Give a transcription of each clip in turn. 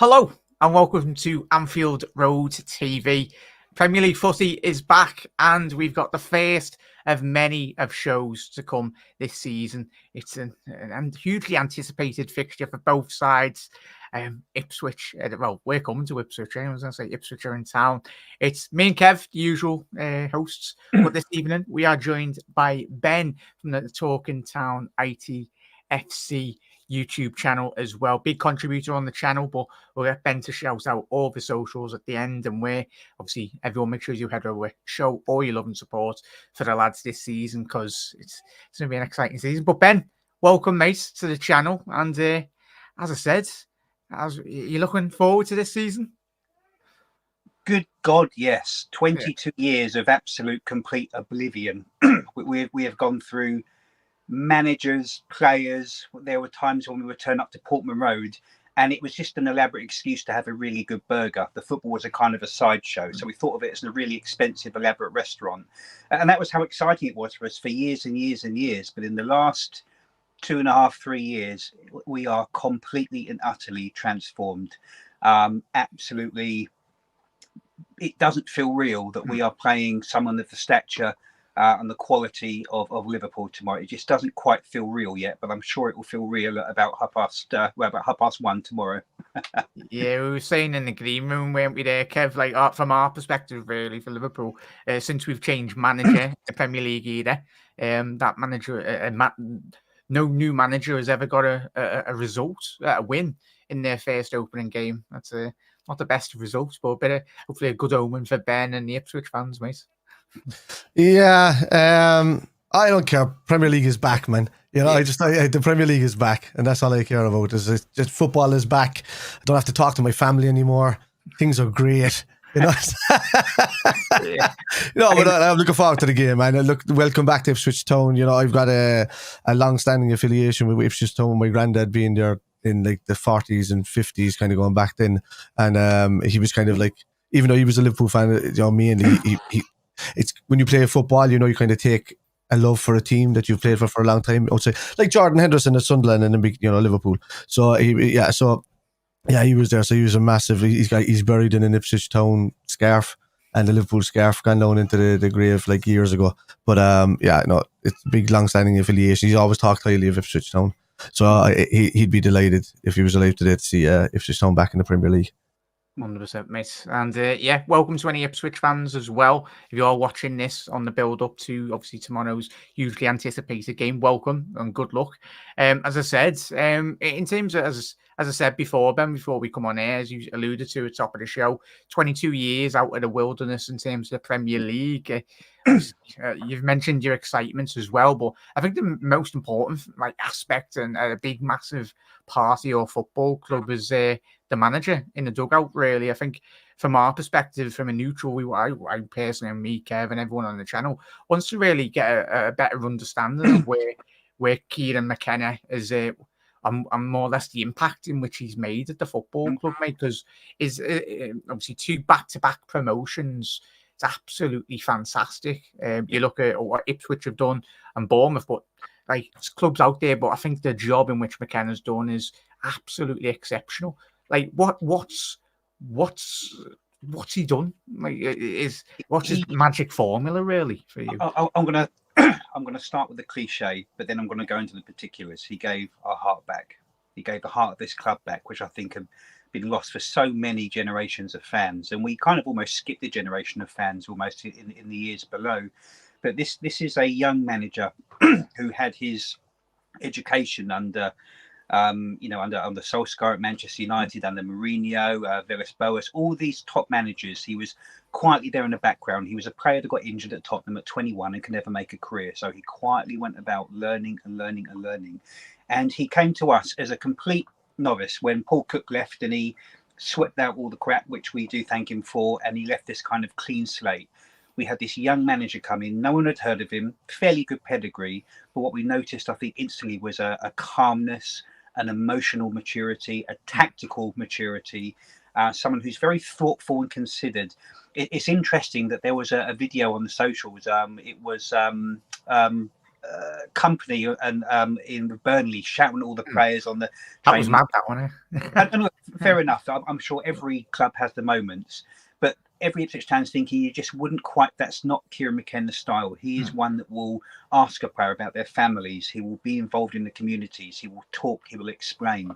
Hello and welcome to Anfield Road TV. Premier League footy is back and we've got the first of many of shows to come this season. It's a hugely anticipated fixture for both sides. Ipswich, we're coming to Ipswich. I was going to say Ipswich are in town. It's me and Kev, the usual hosts, but this evening we are joined by Ben from the Talking Town ITFC YouTube channel as well. Big contributor on the channel, but we'll get Ben to shout out all the socials at the end, and where obviously everyone make sure you head over, show all your love and support for the lads this season, because it's going to be an exciting season. But Ben, welcome mate to the channel, and as I said, you looking forward to this season? Good God, yes. 22 years of absolute complete oblivion. we have gone through managers, players. There were times when we would turn up to Portman Road and it was just an elaborate excuse to have a really good burger. The football was a kind of a sideshow, so we thought of it as a really expensive, elaborate restaurant, and that was how exciting it was for us for years and years and years. But in the last 2.5, 3 years, we are completely and utterly transformed. Absolutely, it doesn't feel real that we are playing someone of the stature and the quality of Liverpool tomorrow. It just doesn't quite feel real yet, but I'm sure it will feel real at about about 1:30 tomorrow. Yeah, we were saying in the green room, weren't we there, Kev? Like from our perspective, really, for Liverpool, since we've changed manager in the Premier League either, that manager, no new manager has ever got a result, a win in their first opening game. That's not the best of results, but hopefully a good omen for Ben and the Ipswich fans, mate. Yeah, I don't care. Premier League is back, man. You know, the Premier League is back, and that's all I care about. Is just football is back. I don't have to talk to my family anymore. Things are great. You know, but I'm looking forward to the game, man. Welcome back to Ipswich Town. You know, I've got a long-standing affiliation with Ipswich Town. My granddad being there in like the 40s and 50s, kind of going back then, and he was kind of like, even though he was a Liverpool fan, you know, mainly he it's when you play football, you know, you kind of take a love for a team that you've played for a long time. I would say, like Jordan Henderson at Sunderland and then, you know, Liverpool. So he was there. So he was a massive. He's buried in an Ipswich Town scarf and the Liverpool scarf, gone down into the grave like years ago. But it's a big, long-standing affiliation. He's always talked highly of Ipswich Town. So he'd be delighted if he was alive today to see Ipswich Town back in the Premier League. 100%, mate. And welcome to any Ipswich fans as well. If you're watching this on the build up to obviously tomorrow's hugely anticipated game, welcome and good luck. As I said, in terms of, as I said before, Ben, before we come on air, as you alluded to at the top of the show, 22 years out of the wilderness in terms of the Premier League. You've mentioned your excitement as well, but I think the most important aspect and a big, massive part of your football club is the manager in the dugout. Really, I think from our perspective, from a neutral, I personally, and me, Kev, and everyone on the channel wants to really get a better understanding of where Kieran McKenna is. And more or less the impact in which he's made at the football club, mate, because is obviously 2 back-to-back promotions. It's absolutely fantastic. You look at what Ipswich have done and Bournemouth, but like there's clubs out there, but I think the job in which McKenna's done is absolutely exceptional. Like what's he done? Like what's his magic formula really for you? I'm gonna start with the cliche, but then I'm going to go into the particulars. He gave our heart back. He gave the heart of this club back, which I think have been lost for so many generations of fans, and we kind of almost skipped a generation of fans almost in the years below. But this is a young manager who had his education under Solskjaer at Manchester United, under Mourinho, Villas-Boas, all these top managers. He was quietly there in the background. He was a player that got injured at Tottenham at 21 and could never make a career. So he quietly went about learning and learning and learning. And he came to us as a complete novice when Paul Cook left, and he swept out all the crap, which we do thank him for. And he left this kind of clean slate. We had this young manager come in. No one had heard of him, fairly good pedigree. But what we noticed, I think, instantly was a calmness, an emotional maturity, a tactical maturity, someone who's very thoughtful and considered. It's interesting that there was a video on the socials. It was company and in Burnley, shouting at all the players on the that was mad, that one. and look, fair enough. I'm sure every club has the moments, but every Ipswich fan's thinking you just wouldn't quite. That's not Kieran McKenna's style. He is one that will ask a player about their families. He will be involved in the communities. He will talk. He will explain.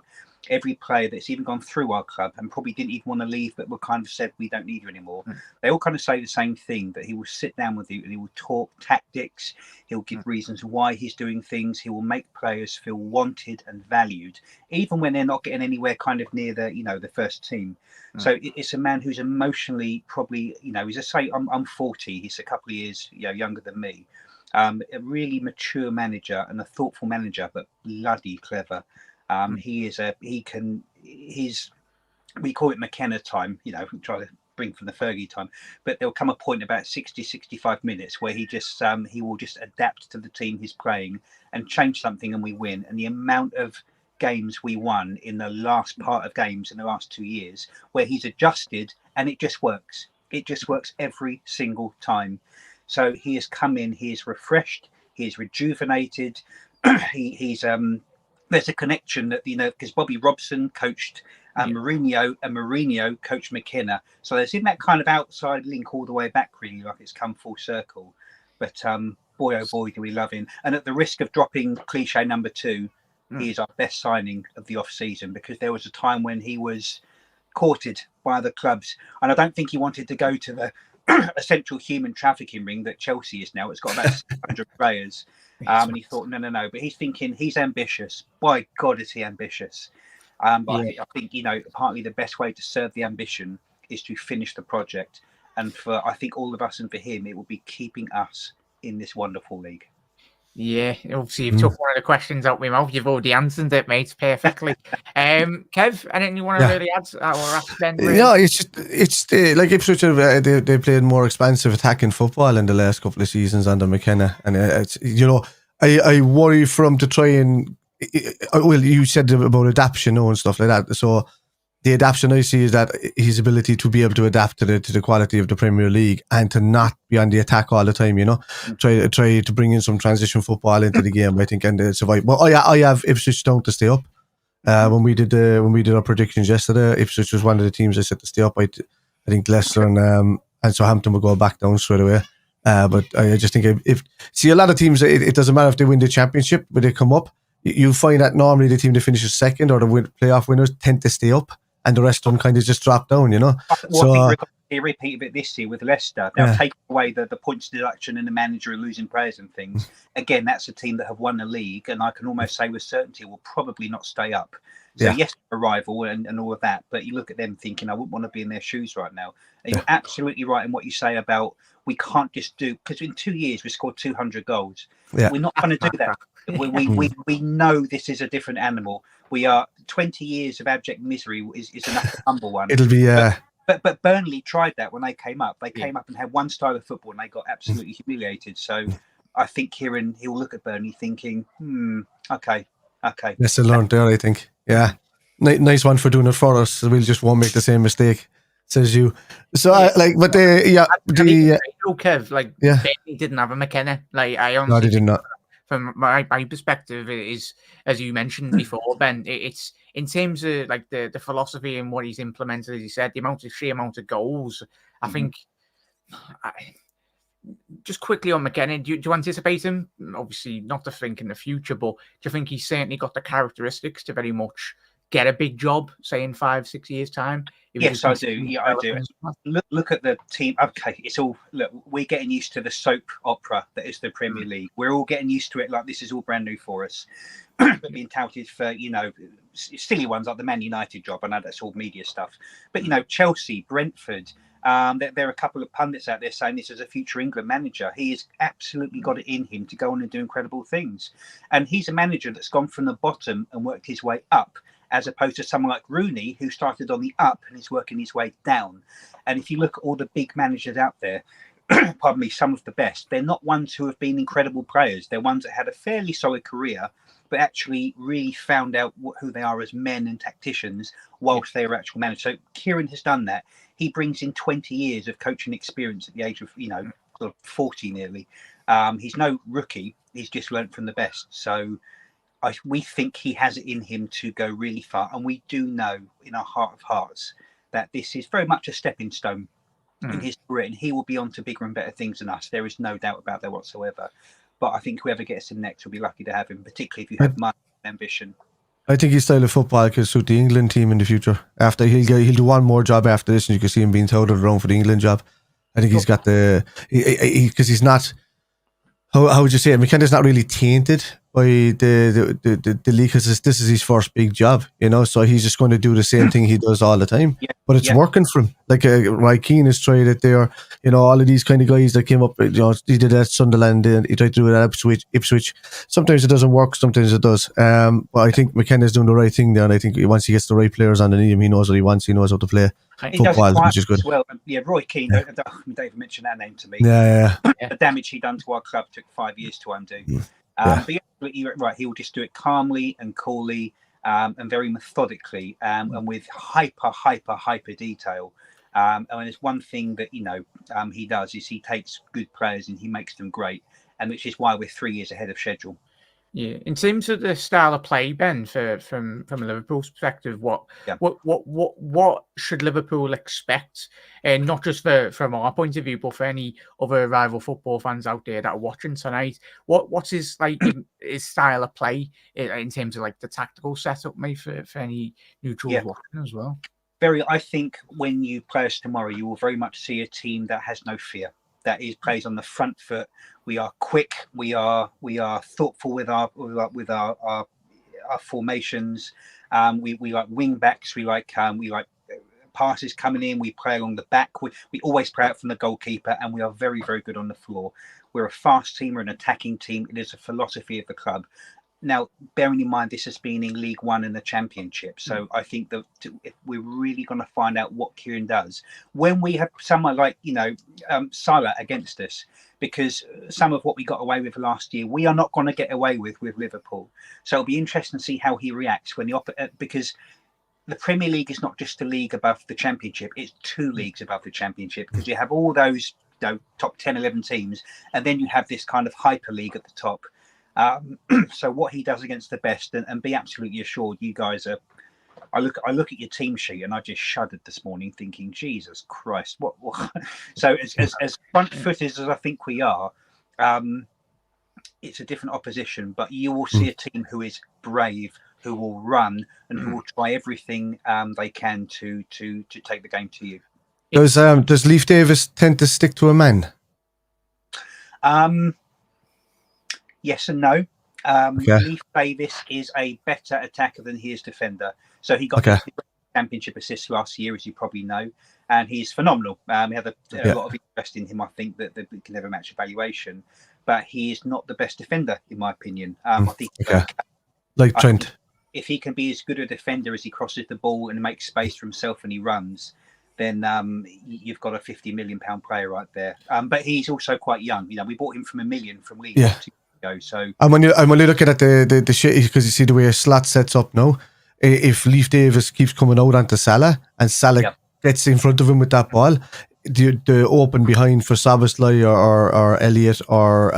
Every player that's even gone through our club and probably didn't even want to leave, but were kind of said, we don't need you anymore. They all kind of say the same thing, that he will sit down with you and he will talk tactics. He'll give reasons why he's doing things. He will make players feel wanted and valued, even when they're not getting anywhere kind of near the first team. So it's a man who's emotionally probably, as I say, I'm 40. He's a couple of years younger than me. A really mature manager and a thoughtful manager, but bloody clever. We call it McKenna time, try to bring from the Fergie time, but there'll come a point about 65 minutes where he will just adapt to the team he's playing and change something and we win. And the amount of games we won in the last part of games in the last 2 years where he's adjusted and it just works. It just works every single time. So he has come in, he is refreshed, he is rejuvenated. There's a connection that, because Bobby Robson coached Mourinho and Mourinho coached McKenna. So there's in that kind of outside link all the way back, really, like it's come full circle. But boy, oh boy, do we love him. And at the risk of dropping cliche number 2, he is our best signing of the off-season, because there was a time when he was courted by other clubs. And I don't think he wanted to go to the essential human trafficking ring that Chelsea is now. It's got about 600 players. And he thought, no. But he's thinking he's ambitious. By God, is he ambitious? But I think, partly the best way to serve the ambition is to finish the project. And for, I think, all of us and for him, it will be keeping us in this wonderful league. Yeah, obviously you've took one of the questions out my mouth. You've already answered it, mate, perfectly. Kev, anything you want to really add or ask Ben? Really? Yeah, it's like Ipswich. They played more expansive attacking football in the last couple of seasons under McKenna, and it's I worry for him to try and you said about adaptation and stuff like that. So the adaptation I see is that his ability to be able to adapt to the quality of the Premier League and to not be on the attack all the time, try to bring in some transition football into the game, I think, and survive. Well, I have Ipswich down to stay up. When we did our predictions yesterday, Ipswich was one of the teams I said to stay up. I think Leicester and Southampton will go back down straight away. But I just think if a lot of teams, it doesn't matter if they win the championship, but they come up. You find that normally the team that finishes second or the playoff winners tend to stay up, and the rest of them kind of just drop down, Well, I think he repeated it this year with Leicester. They'll take away the points deduction and the manager losing players and things. Again, that's a team that have won the league, and I can almost say with certainty will probably not stay up. So yes, a rival and all of that, but you look at them thinking, I wouldn't want to be in their shoes right now. And you're absolutely right in what you say about we can't just do, because in 2 years we scored 200 goals. We're not going to do that. We know this is a different animal. We are 20 years of abject misery is enough to humble one. It'll be But Burnley tried that when they came up. They came up and had one style of football and they got absolutely humiliated. So I think Kieran, he'll look at Burnley thinking, okay. Lesson learned there, I think. Yeah. Nice one for doing it for us. So we just won't make the same mistake, says you. So Kev, Burnley didn't have a McKenna. I honestly, no, they did not. From my perspective, it is, as you mentioned before, Ben, it's in terms of the philosophy and what he's implemented, as you said, the sheer amount of goals. I think, just quickly on McKenna, do you anticipate him, obviously not to think in the future, but do you think he's certainly got the characteristics to very much get a big job, say in 5-6 years' time? Yes, I do. Yeah, I do. Look at the team. Okay, we're getting used to the soap opera that is the Premier League. We're all getting used to it like this is all brand new for us. But being touted for, silly ones like the Man United job. I know that's all media stuff. But, Chelsea, Brentford, there are a couple of pundits out there saying this is a future England manager. He has absolutely got it in him to go on and do incredible things. And he's a manager that's gone from the bottom and worked his way up, as opposed to someone like Rooney, who started on the up and is working his way down. And if you look at all the big managers out there, pardon me, some of the best, they're not ones who have been incredible players. They're ones that had a fairly solid career, but actually really found out who they are as men and tacticians whilst they were actual managers. So Kieran has done that. He brings in 20 years of coaching experience at the age of, sort of 40 nearly. He's no rookie. He's just learnt from the best. So we think he has it in him to go really far. And we do know in our heart of hearts that this is very much a stepping stone in his career, and he will be on to bigger and better things than us. There is no doubt about that whatsoever. But I think whoever gets him next will be lucky to have him, particularly if you have money and ambition. I think his style of football could suit the England team in the future. After he'll do one more job after this, and you can see him being touted around for the England job. I think he's got because he's not. How would you say it? McKenna's not really tainted by the league, because this is his first big job, so he's just going to do the same thing he does all the time. But it's working for him. Like Roy Keane has tried it there. All of these kind of guys that came up, he did it at Sunderland, and he tried to do it at Ipswich. Sometimes it doesn't work, sometimes it does. But I think McKenna's doing the right thing there, and I think once he gets the right players underneath him, he knows what he wants, he knows how to play football, which is good. Well, Roy Keane, don't even mention that name to me. The damage he done to our club took 5 years to undo. But you're right, he will just do it calmly and coolly, and very methodically, and with hyper detail. And there's one thing that he does is he takes good players and he makes them great, and which is why we're 3 years ahead of schedule. Yeah, in terms of the style of play, Ben, from Liverpool's perspective, what should Liverpool expect, and not just from our point of view, but for any other rival football fans out there that are watching tonight? What's his his style of play in terms of the tactical setup, maybe for any neutrals watching as well? I think when you play us tomorrow, you will very much see a team that has no fear. That plays on the front foot. We are quick. We are thoughtful with our formations. We like wing backs. We like passes coming in. We play along the back. We always play out from the goalkeeper, and we are very, very good on the floor. We're a fast team. We're an attacking team. It is a philosophy of the club. Now, bearing in mind this has been in League One and the Championship, so I think that if we're really going to find out what Kieran does when we have someone like Salah against us, because some of what we got away with last year, we are not going to get away with Liverpool. So it'll be interesting to see how he reacts when because the Premier League is not just a league above the Championship; it's 2 leagues above the Championship, because you have all those top 10, 11 teams, and then you have this kind of hyper league at the top. So what he does against the best, and be absolutely assured, you guys are. I look at your team sheet and I just shuddered this morning, thinking, Jesus Christ, what? So as front footed as I think we are, it's a different opposition, but you will see a team who is brave, who will run, and who will try everything they can to take the game to you. Does Leif Davis tend to stick to a man? Yes and no. Leif Davis is a better attacker than he is defender. So he got the Championship assists last year, as you probably know, and he's phenomenal. We have a lot of interest in him. I think that we can never match evaluation, but he is not the best defender, in my opinion. I think Trent. If he can be as good a defender as he crosses the ball and makes space for himself when he runs, then you've got a £50 million player right there. But he's also quite young. We bought him from $1 million from Leeds. So and when you're looking at the shit, because you see the way a slot sets up now, if Leif Davis keeps coming out onto Salah and Salah gets in front of him with that ball, the open behind for Szoboszlai or Elliott or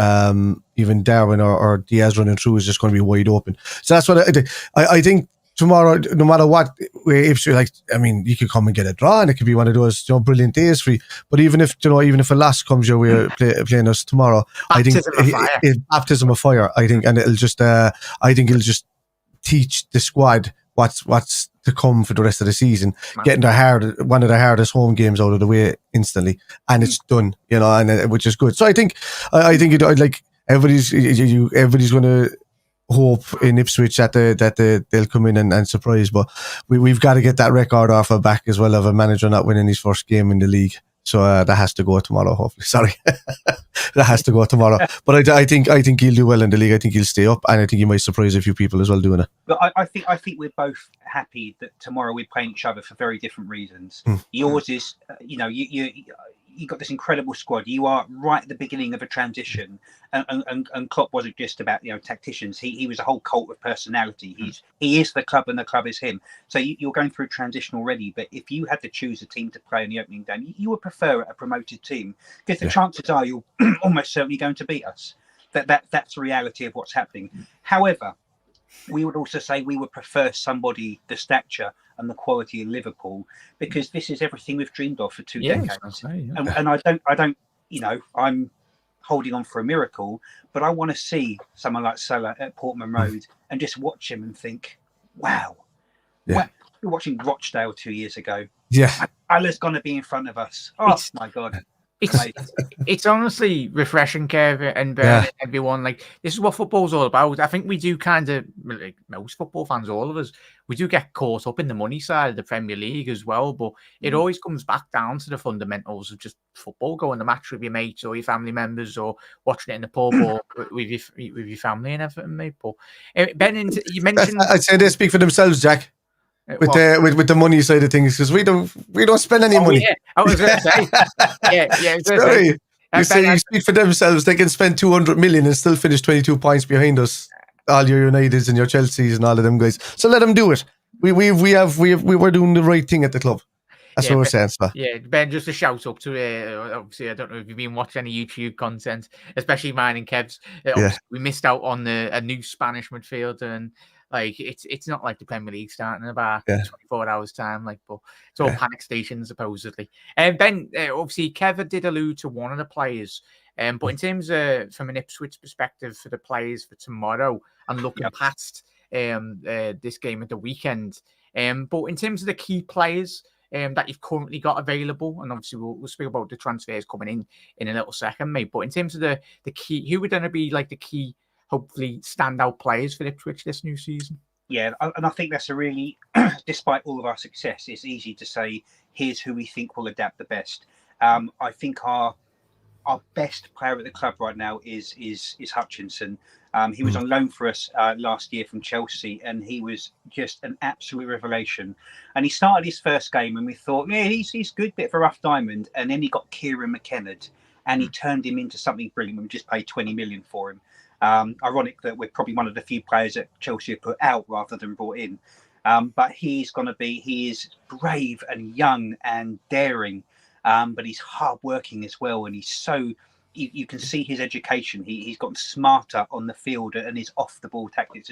even Darwin or Diaz running through is just going to be wide open. So that's what I think. Tomorrow, no matter what, if you could come and get a draw, and it could be one of those brilliant days for you. But even if a loss comes your way playing us tomorrow, I think it's baptism of fire. I think, and it'll just teach the squad what's to come for the rest of the season. Getting one of the hardest home games out of the way instantly, and it's done. And which is good. So I think everybody's going to hope in Ipswich that they'll come in and surprise, but we've got to get that record off our back as well of a manager not winning his first game in the league. So that has to go tomorrow. Hopefully, sorry, that has to go tomorrow. But I think he'll do well in the league. I think he'll stay up, and I think he might surprise a few people as well doing it. But I think we're both happy that tomorrow we're playing each other for very different reasons. Yours is, you got this incredible squad. You are right at the beginning of a transition, and Klopp wasn't just about tacticians. He was a whole cult of personality. He is the club, and the club is him. So you're going through a transition already. But if you had to choose a team to play in the opening game, you would prefer a promoted team, because the chances are you're almost certainly going to beat us. That's the reality of what's happening. However, we would also say we would prefer somebody the stature and the quality of Liverpool, because this is everything we've dreamed of for 2 decades. And I don't, I'm holding on for a miracle, but I want to see someone like Salah at Portman Road and just watch him and think, wow. We're watching Rochdale 2 years ago. Yeah. Allah's going to be in front of us. Oh, my God. It's honestly refreshing, Kev, and everyone. Like, this is what football's all about. I think we do kind of, like most football fans, all of us, we do get caught up in the money side of the Premier League as well. But it always comes back down to the fundamentals of just football, going to match with your mates or your family members, or watching it in the pub or with your family and everything, mate. But Ben, you mentioned, I'd say they speak for themselves, Jack. With the money side of things, because we don't spend any money. Yeah, I was going to say. Sorry. You speak for themselves. They can spend 200 million and still finish 22 points behind us. All your Uniteds and your Chelseas and all of them guys. So let them do it. We were doing the right thing at the club. That's what we're saying. So. Yeah, Ben, just a shout up to obviously, I don't know if you've been watching any YouTube content, especially mine and Kev's. We missed out on a new Spanish midfielder, and like it's not like the Premier League starting in about 24 hours time, like, but it's all panic stations supposedly. And Ben, obviously, Kev did allude to one of the players, but in terms of from an Ipswich perspective for the players for tomorrow and looking past this game at the weekend, but in terms of the key players that you've currently got available, and obviously we'll speak about the transfers coming in a little second, mate. But in terms of the key, who would going to be like the key, hopefully standout players for Ipswich this new season? Yeah, and I think that's a really, despite all of our success, it's easy to say, here's who we think will adapt the best. I think our best player at the club right now is Hutchinson. He was on loan for us last year from Chelsea, and he was just an absolute revelation. And he started his first game, and we thought, yeah, he's good, bit of a rough diamond. And then he got Kieran McKenna, and he turned him into something brilliant. We just paid 20 million for him. Ironic that we're probably one of the few players that Chelsea have put out rather than brought in. But he is brave and young and daring, but he's hardworking as well. And he's so, you can see his education. He's gotten smarter on the field and his off the ball tactics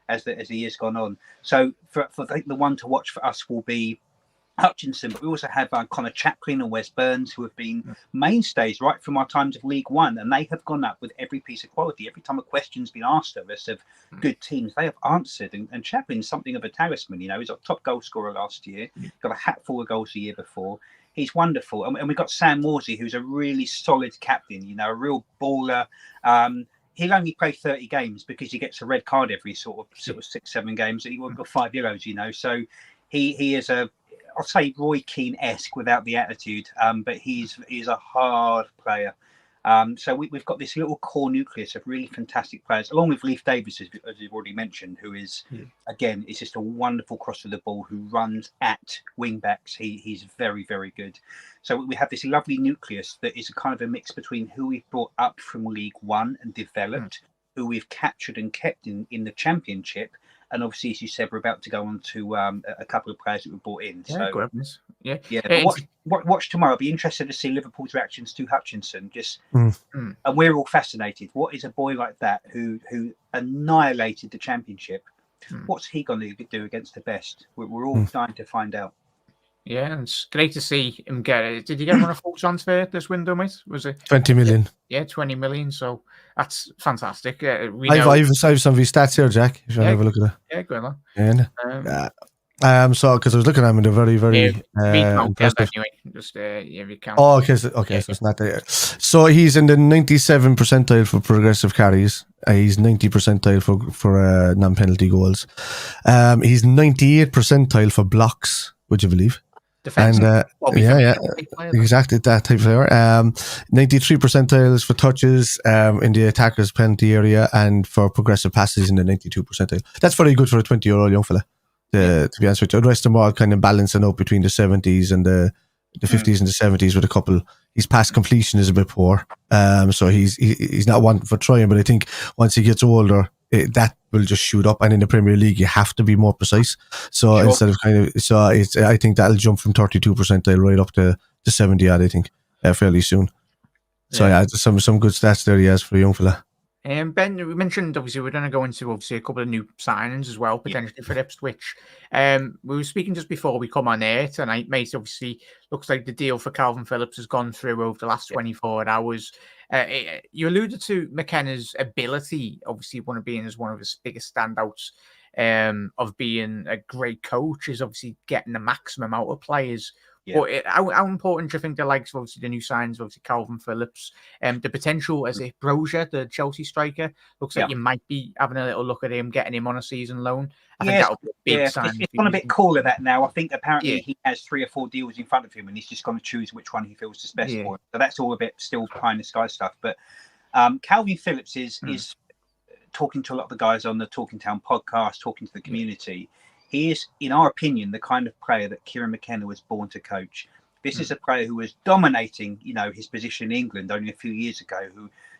as the years gone on. So for the one to watch for us will be Hutchinson, but we also have Connor Chaplin and Wes Burns, who have been mainstays right from our times of League One, and they have gone up with every piece of quality. Every time a question's been asked of us of good teams, they have answered. And Chaplin's something of a talisman. He's our top goal scorer last year, got a hatful of goals the year before. He's wonderful. And we've got Sam Morsey, who's a really solid captain, a real baller. He'll only play 30 games because he gets a red card every sort of 6-7 games. He won't got 5 yellows, So he is I'll say Roy Keane-esque without the attitude, but he's a hard player. So we've got this little core nucleus of really fantastic players, along with Leif Davis, as you've already mentioned, who is, again, is just a wonderful cross of the ball who runs at wing backs. He's very, very good. So we have this lovely nucleus that is a kind of a mix between who we've brought up from League One and developed, who we've captured and kept in the Championship. And obviously, as you said, we're about to go on to a couple of players that were brought in. Yeah, goodness. Yeah. But watch tomorrow. I'll be interested to see Liverpool's reactions to Hutchinson. And we're all fascinated. What is a boy like that who annihilated the Championship? What's he going to do against the best? We're all dying to find out. Yeah, and it's great to see him get it. Did you get him on a full transfer this window, mate? Was it 20 million? Yeah, 20 million. So that's fantastic. I've some of his stats here, Jack. If you want to have a look at it. Yeah, go on. So because I was looking at him, they're very, very impressive. Anyway, just if you can. Oh, okay, so it's not there. So he's in the 97 percentile for progressive carries. He's 90 percentile for non-penalty goals. He's 98 percentile for blocks. Would you believe? Defensive. Exactly that type of player. 93 percentiles for touches in the attacker's penalty area, and for progressive passes in the 92 percentile. That's very good for a 20-year-old young fella. To be honest with you, the rest of them all kind of balancing out between the 70s and the the 50s and the 70s with a couple. His pass completion is a bit poor, so he's not one for trying. But I think once he gets older, that will just shoot up. And in the Premier League, you have to be more precise. So instead of I think that'll jump from 32% right up to 70 odd. I think fairly soon. So yeah, some good stats there he has for a young fella. Ben, we mentioned obviously we're going to go into a couple of new signings as well, potentially for Ipswich. We were speaking just before we come on air tonight, mate. Obviously, looks like the deal for Calvin Phillips has gone through over the last 24 hours. You alluded to McKenna's ability, obviously, one of his biggest standouts of being a great coach is obviously getting the maximum out of players. Yeah. But how important do you think the likes of obviously the new signs, obviously Calvin Phillips, the potential as a Brozier, the Chelsea striker, looks like you might be having a little look at him, getting him on a season loan. I think that'll be a big sign. It's gone a bit cooler that now. I think apparently he has 3 or 4 deals in front of him, and he's just going to choose which one he feels is best for him. So that's all a bit still pie in the sky stuff. But Calvin Phillips is talking to a lot of the guys on the Talking Town podcast, talking to the community. He is, in our opinion, the kind of player that Kieran McKenna was born to coach. This is a player who was dominating, his position in England only a few years ago,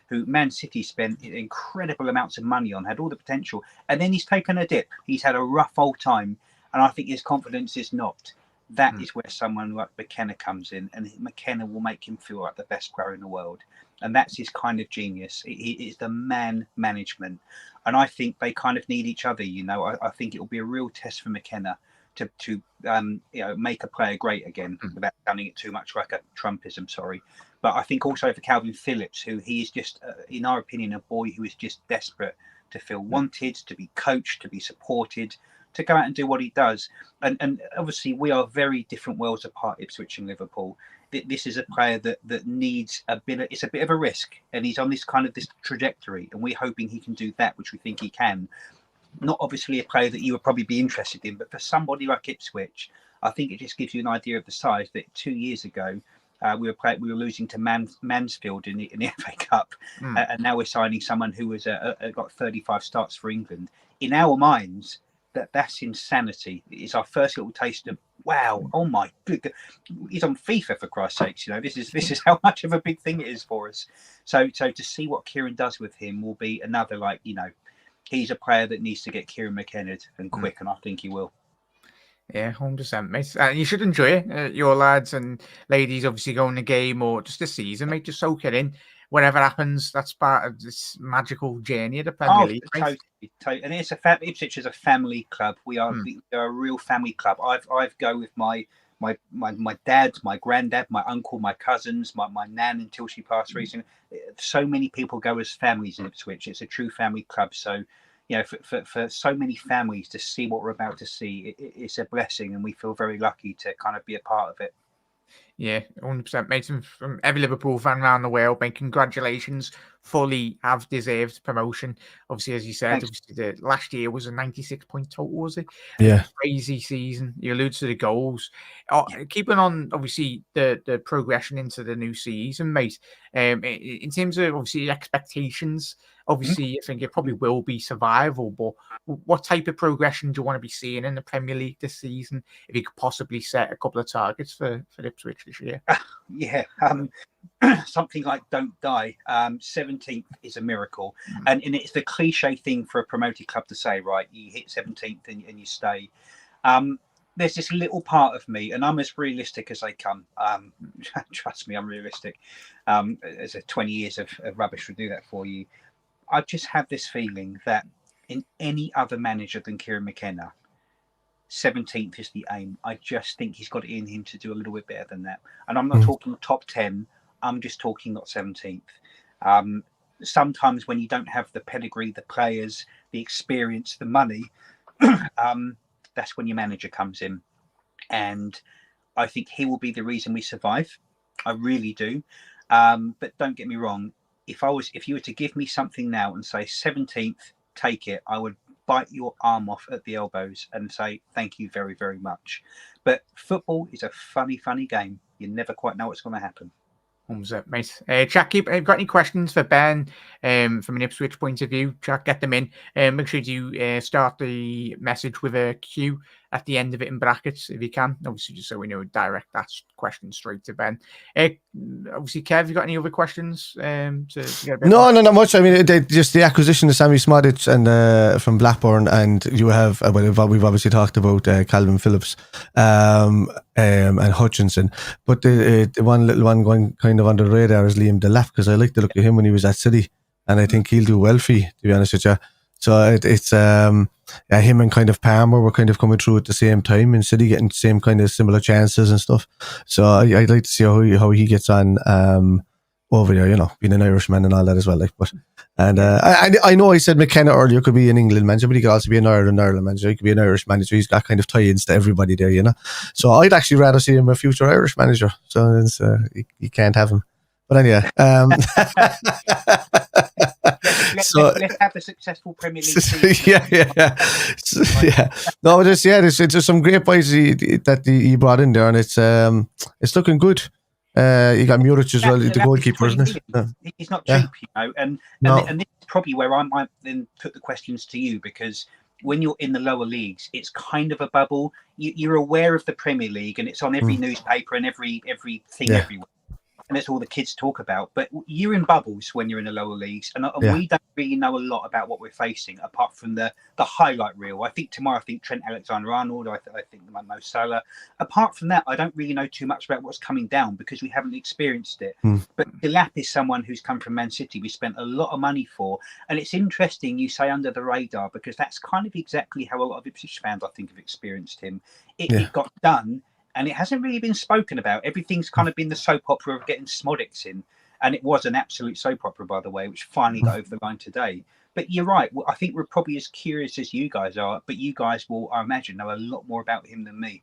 who Man City spent incredible amounts of money on, had all the potential. And then he's taken a dip. He's had a rough old time. And I think his confidence is knocked. That is where someone like McKenna comes in, and McKenna will make him feel like the best player in the world. And that's his kind of genius. He is the man management. And I think they kind of need each other. I think it will be a real test for McKenna to make a player great again without sounding it too much like a Trumpism, sorry. But I think also for Calvin Phillips, who he is just, in our opinion, a boy who is just desperate to feel wanted, to be coached, to be supported, to go out and do what he does. And obviously we are very different worlds apart, Ipswich and Liverpool. This is a player that needs a bit. It's a bit of a risk, and he's on this trajectory, and we're hoping he can do that, which we think he can. Not obviously a player that you would probably be interested in, but for somebody like Ipswich, I think it just gives you an idea of the size that 2 years ago we were losing to Mansfield in the FA Cup, and now we're signing someone who was got 35 starts for England. In our minds, that's insanity. It's our first little taste of wow. Oh my good, he's on FIFA for Christ's sakes. This is how much of a big thing it is for us. So to see what Kieran does with him will be another he's a player that needs to get Kieran McKenna and quick, and I think he will. Yeah, 100%, mate. You should enjoy it. Your lads and ladies obviously going the game or just the season, mate. Just soak it in. Whatever happens, that's part of this magical journey of the Premier League. Totally. And Ipswich is a family club. We are a real family club. I go with my dad, my granddad, my uncle, my cousins, my nan until she passed recently. So many people go as families in Ipswich. It's a true family club. So, for so many families to see what we're about to see, it's a blessing, and we feel very lucky to kind of be a part of it. Yeah, 100%, mate. From every Liverpool fan around the world, mate, congratulations. Fully have deserved promotion. Obviously, as you said, the last year was a 96-point total, was it? Yeah. Crazy season. You allude to the goals. Keeping on, obviously, the progression into the new season, mate. In terms of, obviously, expectations, obviously, I think it probably will be survival, but what type of progression do you want to be seeing in the Premier League this season? If you could possibly set a couple of targets for Ipswich this year. Something like don't die. 17th is a miracle. And it's the cliche thing for a promoted club to say, right? You hit 17th and you stay. There's this little part of me, and I'm as realistic as they come. Trust me, I'm realistic. As 20 years of rubbish would do that for you. I just have this feeling that in any other manager than Kieran McKenna, 17th is the aim. I just think he's got it in him to do a little bit better than that. And I'm not talking top 10. I'm just talking not 17th. Sometimes when you don't have the pedigree, the players, the experience, the money, that's when your manager comes in. And I think he will be the reason we survive. I really do. But don't get me wrong. If you were to give me something now and say 17th, take it, I would bite your arm off at the elbows and say thank you very, very much. But football is a funny game. You never quite know what's going to happen. Mate. Jack, have you got any questions for Ben from an Ipswich point of view, chat, get them in. Make sure you start the message with a Q at the end of it in brackets if you can. Obviously, just so we know, direct that question straight to Ben. Obviously, Kev, you got any other questions? To get a bit No, not much. I mean, just the acquisition of Sammy Smodic and from Blackburn, and you have we've obviously talked about Calvin Phillips and Hutchinson, but the one little one going kind of under the radar is Liam Delap, because I like to look at him when he was at City, and I think he'll do well for you, to be honest with you. So it's him and kind of Palmer were kind of coming through at the same time in City, getting the same kind of similar chances and stuff. So I'd like to see how he gets on over there, being an Irishman and all that as well. I know I said McKenna earlier could be an England manager, but he could also be an Ireland manager. He could be an Irish manager. He's got kind of tie-ins to everybody there, So I'd actually rather see him a future Irish manager. So you can't have him. But anyway, let's have a successful Premier League season. Yeah. No, it's just some great boys that he brought in there, and it's looking good. You got Muric as well, the goalkeeper, isn't it? He's not cheap, and this is probably where I might then put the questions to you, because when you're in the lower leagues, it's kind of a bubble. You're aware of the Premier League, and it's on every newspaper and everything everywhere. And that's all the kids talk about. But you're in bubbles when you're in the lower leagues, and we don't really know a lot about what we're facing apart from the highlight reel. I think tomorrow, Trent Alexander-Arnold. I think Mo Salah. Apart from that, I don't really know too much about what's coming down because we haven't experienced it. But Delap is someone who's come from Man City. We spent a lot of money for, and it's interesting you say under the radar, because that's kind of exactly how a lot of Ipswich fans, I think, have experienced him. It got done. And it hasn't really been spoken about. Everything's kind of been the soap opera of getting Smodics in. And it was an absolute soap opera, by the way, which finally got over the line today. But you're right. I think we're probably as curious as you guys are. But you guys will, I imagine, know a lot more about him than me.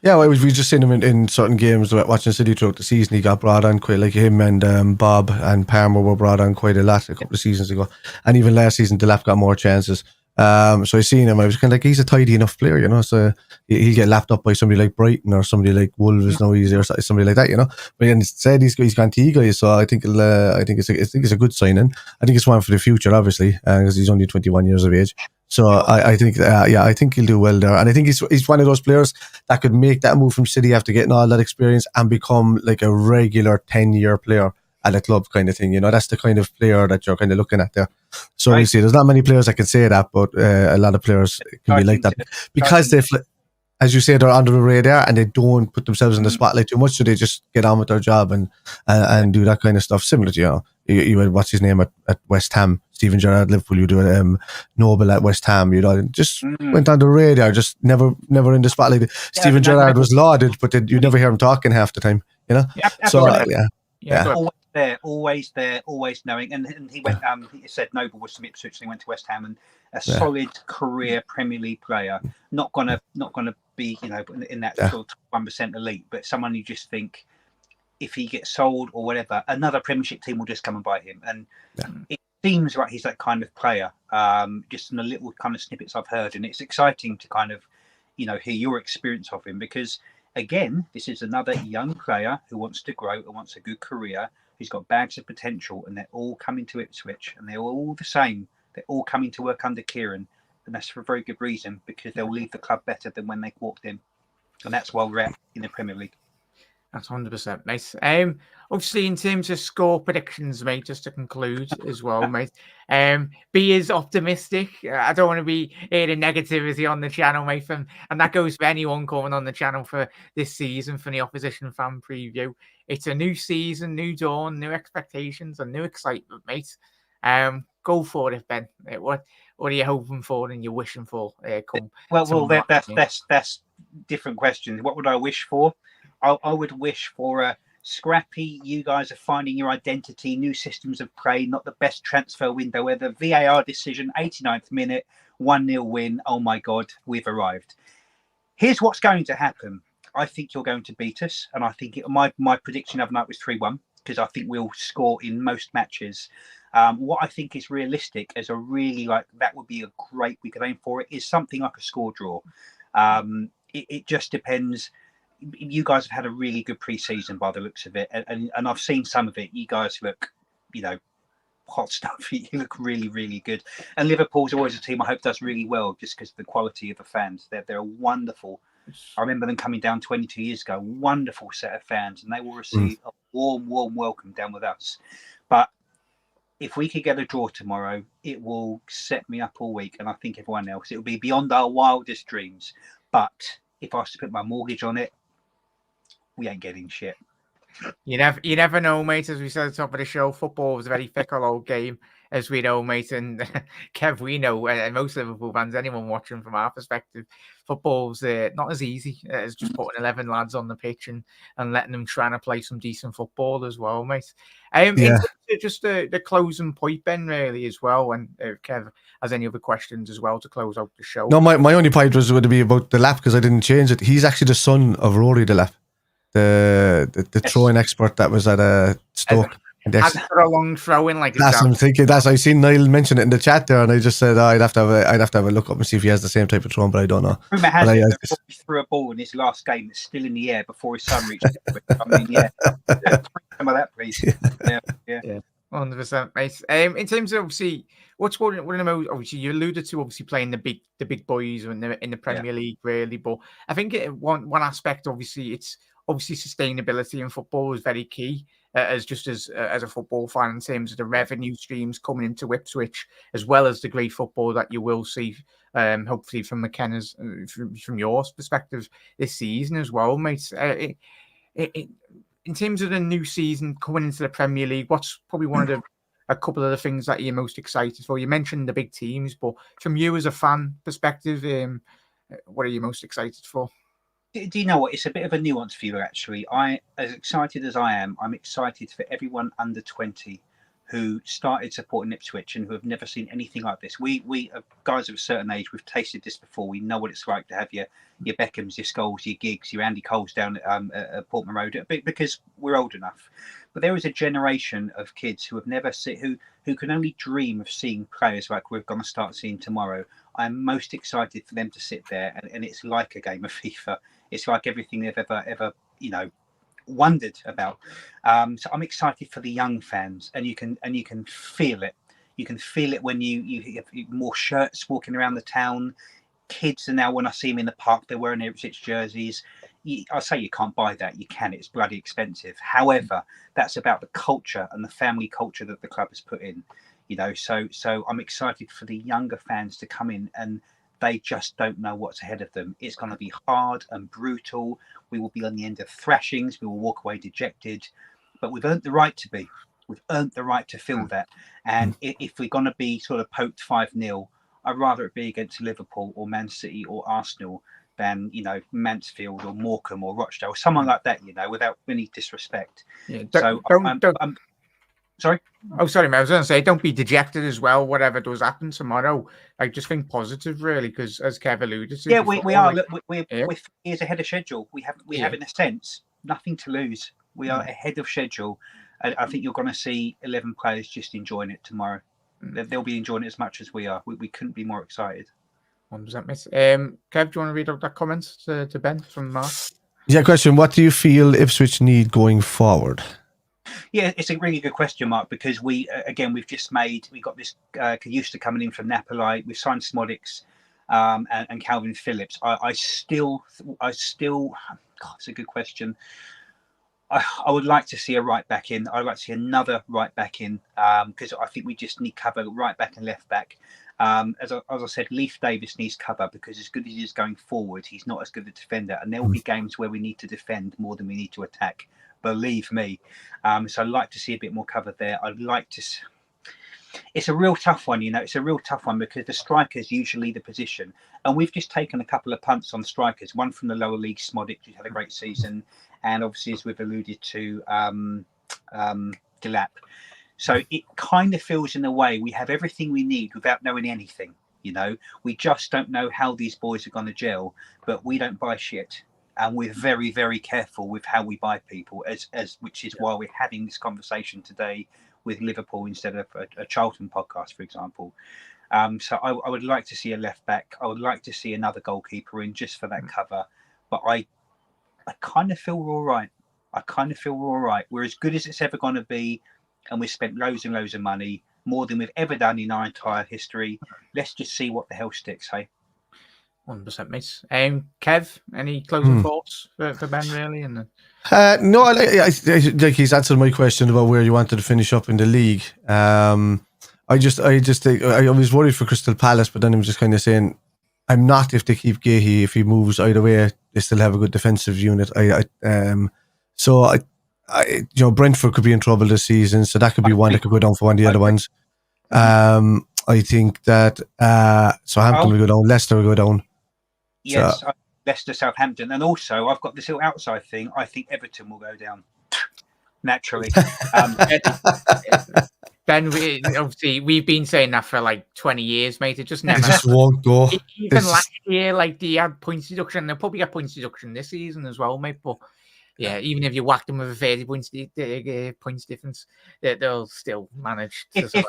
Yeah, well, we've just seen him in certain games watching City throughout the season. He got brought on quite, like him and Bob and Palmer were brought on quite a lot a couple of seasons ago. And even last season, Delap got more chances. So I seen him. I was kind of like, he's a tidy enough player, So he'll get lapped up by somebody like Brighton or somebody like Wolves, no easy, or somebody like that, But instead, he's gone to you guys. So I think it's a good signing. I think it's one for the future, obviously, because he's only 21 years of age. So I think he'll do well there, and I think he's one of those players that could make that move from City after getting all that experience and become like a regular 10-year player at a club kind of thing. That's the kind of player that you're kind of looking at there. So right. You see, there's not many players that can say that, but a lot of players can be like that because they, as you say, they're under the radar and they don't put themselves in the spotlight too much, so they just get on with their job and do that kind of stuff. Similar to you had what's his name at West Ham, Steven Gerrard, Liverpool. You do Noble at West Ham. Just went on the radar, just never in the spotlight. Yeah, Steven Gerrard was lauded, but you never hear him talking half the time. Yeah, so always there, always knowing. And he went. He said Noble was from Ipswich, and he went to West Ham, and a solid career Premier League player. Not gonna be in that sort of 1% elite, but someone you just think, if he gets sold or whatever, another Premiership team will just come and buy him. And it seems like he's that kind of player. Just in the little kind of snippets I've heard, and it's exciting to kind of hear your experience of him, because again, this is another young player who wants to grow and wants a good career, who's got bags of potential, and they're all coming to Ipswich, and they're all the same. They're all coming to work under Kieran, and that's for a very good reason, because they'll leave the club better than when they walked in, and that's why we're at in the Premier League. That's 100%, mate. Obviously, in terms of score predictions, mate, just to conclude as well, mate. Be as optimistic. I don't want to be hearing negativity on the channel, mate, and that goes for anyone coming on the channel for this season for the opposition fan preview. It's a new season, new dawn, new expectations, and new excitement, mate. Go for it, Ben. What are you hoping for and you're wishing for? That's different questions. What would I wish for? I would wish for a scrappy, you guys are finding your identity, new systems of play, not the best transfer window ever. VAR decision, 89th minute, 1-0 win. Oh my God, we've arrived. Here's what's going to happen. I think you're going to beat us. And I think my prediction of the night was 3-1, because I think we'll score in most matches. What I think is realistic as a really that would be a great, we could aim for it, is something like a score draw. It just depends. You guys have had a really good pre-season by the looks of it, and I've seen some of it. You guys look, hot stuff. You look really, really good. And Liverpool's always a team I hope does really well, just because of the quality of the fans. They're a wonderful. I remember them coming down 22 years ago. Wonderful set of fans, and they will receive a warm welcome down with us. But if we could get a draw tomorrow, it will set me up all week, and I think everyone else. It will be beyond our wildest dreams. But if I was to put my mortgage on it, we ain't getting shit. You never know, mate. As we said at the top of the show, football was a very fickle old game, as we know, mate. And Kev, we know, and most Liverpool fans, anyone watching from our perspective, football's not as easy as just putting 11 lads on the pitch and letting them trying to play some decent football as well, mate. Just the closing point, Ben, really, as well. And Kev has any other questions as well to close out the show? No, my only point was going to be about Delap, because I didn't change it. He's actually the son of Rory Delap, the throwing expert that was at Stoke. Has for a long throwing like that's what I'm thinking. I seen Niall mention it in the chat there, and I just said I'd have to have a look up and see if he has the same type of throwing, but I don't know. Rumor has it that he threw a ball in his last game that's still in the air before his son reached it. I mean, some of that, please. Yeah. 100%, mate. In terms of obviously, what's one of the most, obviously you alluded to obviously playing the big boys in the Premier League, really, but I think one aspect, obviously, it's obviously sustainability in football is very key. As a football fan, in terms of the revenue streams coming into Ipswich, as well as the great football that you will see, hopefully from McKenna's, from your perspective this season as well, mate. In terms of the new season coming into the Premier League, what's probably a couple of the things that you're most excited for? You mentioned the big teams, but from you as a fan perspective, what are you most excited for? Do you know what? It's a bit of a nuanced view, actually. As excited as I am, I'm excited for everyone under 20 who started supporting Ipswich and who have never seen anything like this. We guys of a certain age, we've tasted this before. We know what it's like to have your Beckhams, your Scholes, your Giggs, your Andy Coles down at Portman Road, because we're old enough. But there is a generation of kids who have never seen, who can only dream of seeing players like we're going to start seeing tomorrow. I'm most excited for them to sit there, and it's like a game of FIFA. It's like everything they've ever wondered about. So I'm excited for the young fans, and you can feel it. You can feel it when you have more shirts walking around the town. Kids are now, when I see them in the park, they're wearing Ipswich jerseys. I say you can't buy that. You can. It's bloody expensive. However, that's about the culture and the family culture that the club has put in. So I'm excited for the younger fans to come in, and they just don't know what's ahead of them. It's going to be hard and brutal. We will be on the end of thrashings. We will walk away dejected, but we've earned the right to be. We've earned the right to feel that. And if we're going to be sort of poked 5-0, I'd rather it be against Liverpool or Man City or Arsenal than, Mansfield or Morecambe or Rochdale, or someone like that, without any disrespect. Yeah, Sorry? Oh, sorry, mate. I was going to say, don't be dejected as well, whatever does happen tomorrow. Just think positive, really, because as Kev alluded to... Yeah, we are. Look, we're 3 years ahead of schedule. We have, in a sense, nothing to lose. We are ahead of schedule. And I think you're going to see 11 players just enjoying it tomorrow. They'll be enjoying it as much as we are. We couldn't be more excited. 100%, mate. Kev, do you want to read out that comment to Ben from Mark? Yeah, question. What do you feel Ipswich need going forward? Yeah, it's a really good question, Mark, because we've got this Kayusta coming in from Napoli. We've signed Smodics and Calvin Phillips. I still, God, it's a good question. I would like to see a right back in. I'd like to see another right back in because I think we just need cover right back and left back. As I said, Leif Davis needs cover because as good as he is going forward, he's not as good a defender. And there will be games where we need to defend more than we need to attack. Believe me. So I'd like to see a bit more cover there. I'd like to. It's a real tough one, It's a real tough one because the striker's usually the position, and we've just taken a couple of punts on strikers. One from the lower league, Smodic, who's had a great season, and obviously, as we've alluded to, Delap. So it kind of feels in a way we have everything we need without knowing anything. We just don't know how these boys are going to gel, but we don't buy shit. And we're very, very careful with how we buy people, which is why we're having this conversation today with Liverpool instead of a Charlton podcast, for example. So I would like to see a left back. I would like to see another goalkeeper in just for that cover. But I kind of feel we're all right. We're as good as it's ever going to be, and we've spent loads and loads of money. more than we've ever done in our entire history. Let's just see what the hell sticks, hey? 100%, mate. Kev, any closing thoughts for Ben, really? And no, I like he's answered my question about where you wanted to finish up in the league. I just think I was worried for Crystal Palace, but then I'm just kind of saying I'm not if they keep Gahey. If he moves either way, they still have a good defensive unit. So Brentford could be in trouble this season, so that could be one that could go down for one of the other ones. I think that Southampton will go down, Leicester will go down. Yes, so, Leicester, Southampton, and also I've got this little outside thing. I think Everton will go down naturally. Ben, obviously, we've been saying that for like 20 years, mate. It just never. It just won't go. Even last year, like they had points deduction. They'll probably get points deduction this season as well, mate. But yeah, even if you whack them with a 30 points difference, they'll still manage to if they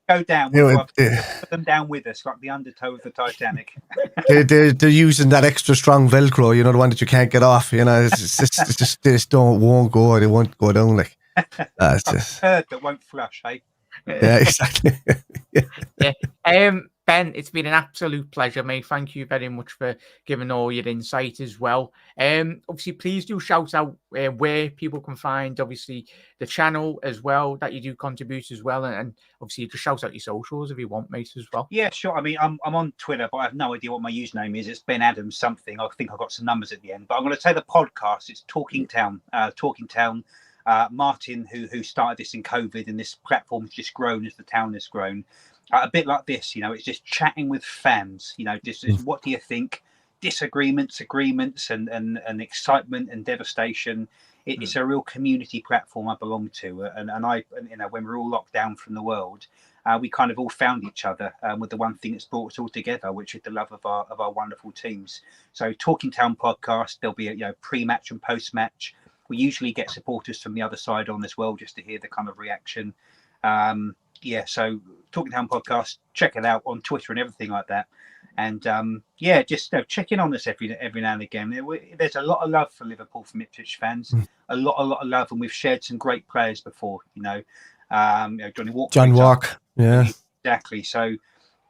go down, we'll put them down with us, like the undertow of the Titanic. they're using that extra strong Velcro, the one that you can't get off. It's just this won't go. They won't go down. Like it's just that won't flush, hey? Yeah, exactly. Yeah. Ben, it's been an absolute pleasure, mate. Thank you very much for giving all your insight as well. Obviously, please do shout out where people can find, obviously, the channel as well that you do contribute as well, and obviously just shout out your socials if you want, mate, as well. Yeah, sure. I mean, I'm on Twitter, but I have no idea what my username is. It's Ben Adams something. I think I've got some numbers at the end, but I'm going to say the podcast. It's Talking Town. Talking Town. Martin, who started this in COVID, and this platform has just grown as the town has grown. A bit like this, it's just chatting with fans. Just what do you think? Disagreements, agreements, and excitement and devastation. It's a real community platform I belong to, and I, when we're all locked down from the world, we kind of all found each other with the one thing that's brought us all together, which is the love of our wonderful teams. So, Talking Town podcast. There'll be a pre-match and post-match. We usually get supporters from the other side on as well, just to hear the kind of reaction. So Talking Town podcast, check it out on Twitter and everything like that. And just check in on us every now and again. There's a lot of love for Liverpool from Ipswich fans, a lot of love, and we've shared some great players before. Johnny Walker, John Walk, yeah, exactly. So,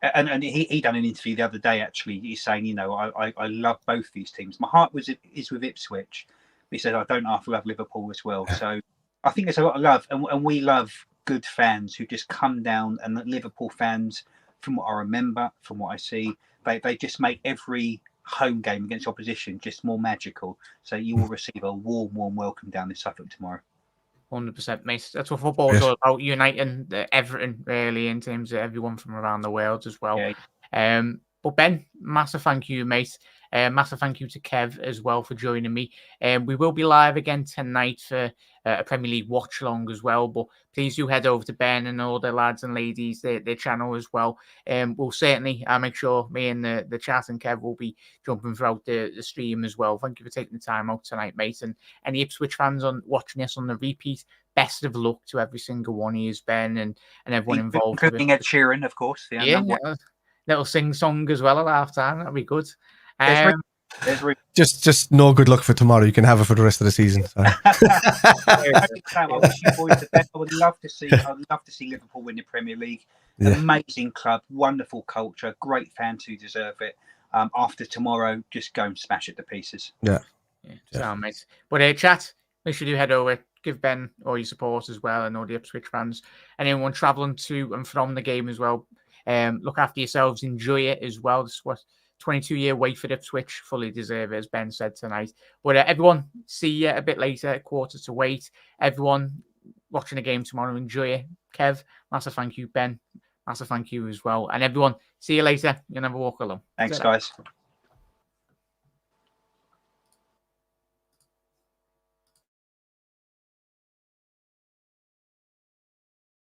and he done an interview the other day. Actually, he's saying, I love both these teams. My heart is with Ipswich. He said, I don't half love Liverpool as well. So I think there's a lot of love, and we love good fans who just come down, and the Liverpool fans, from what I remember, from what I see, they just make every home game against opposition just more magical. So you will receive a warm welcome down in Suffolk tomorrow. 100%, mate. That's what football's all about, uniting everything, really, in terms of everyone from around the world as well. Yeah. But Ben, massive thank you, mate. Massive thank you to Kev as well for joining me. We will be live again tonight for a Premier League watch along as well. But please do head over to Ben and all the lads and ladies, their channel as well. We'll certainly make sure me and the chat and Kev will be jumping throughout the stream as well. Thank you for taking the time out tonight, mate. And any Ipswich fans watching this on the repeat, best of luck to every single one of you, Ben, and everyone involved. Including Ed Sheeran, of course. Little sing song as well at half time. That'll be good. Just no good luck for tomorrow. You can have it for the rest of the season. I wish you boys the best. I'd love to see Liverpool win the Premier League. Yeah. Amazing club, wonderful culture, great fans who deserve it. After tomorrow, just go and smash it to pieces. Yeah. So, mate. But chat, make sure you head over, give Ben all your support as well, and all the Ipswich fans, and anyone travelling to and from the game as well. Look after yourselves, enjoy it as well. This was 22-year wait for Ipswich, fully deserve it, as Ben said tonight. But everyone, see you a bit later, 7:45. Everyone watching the game tomorrow, enjoy it. Kev, massive thank you. Ben, massive thank you as well. And everyone, see you later. You'll never walk alone. Thanks, guys.